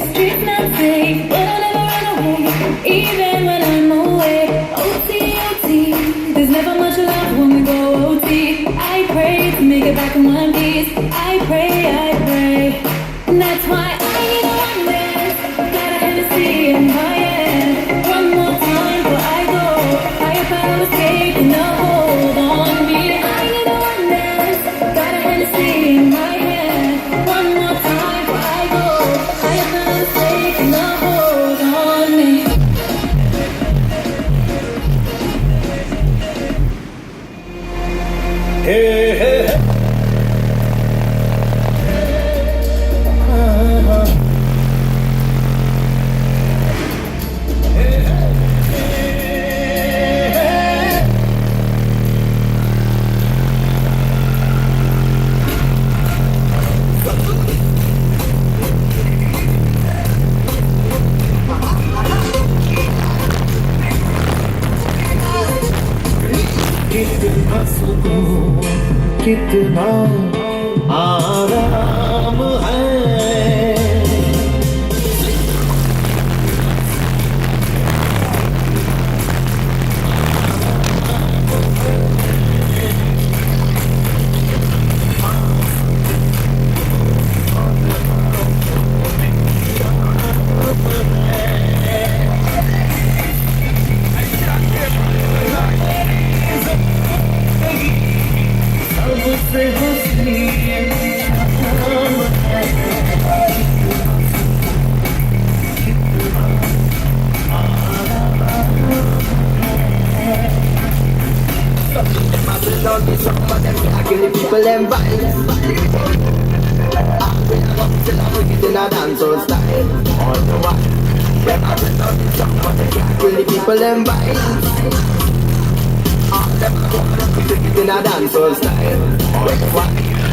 Streets not safe, but I'll never run away, even when I'm away. OT, OT, there's never much love when we go OT. I pray to make it back in one piece. I pray, and that's why I need a one dance. Got a Hennessy in my hand. One more time before I go. Higher powers taking a hold on me. I need a one dance. Got a Hennessy in my hand. One more time before I go. Higher powers taking a hold on me. Hey, hey, hey. कितना आराम है सबसे हंसी Kill the people them violence. Till I bring it in a dancehall style. All the while, them a bring out the song, but they can't kill the people them violence. All them a bring it in a dancehall style. All the while.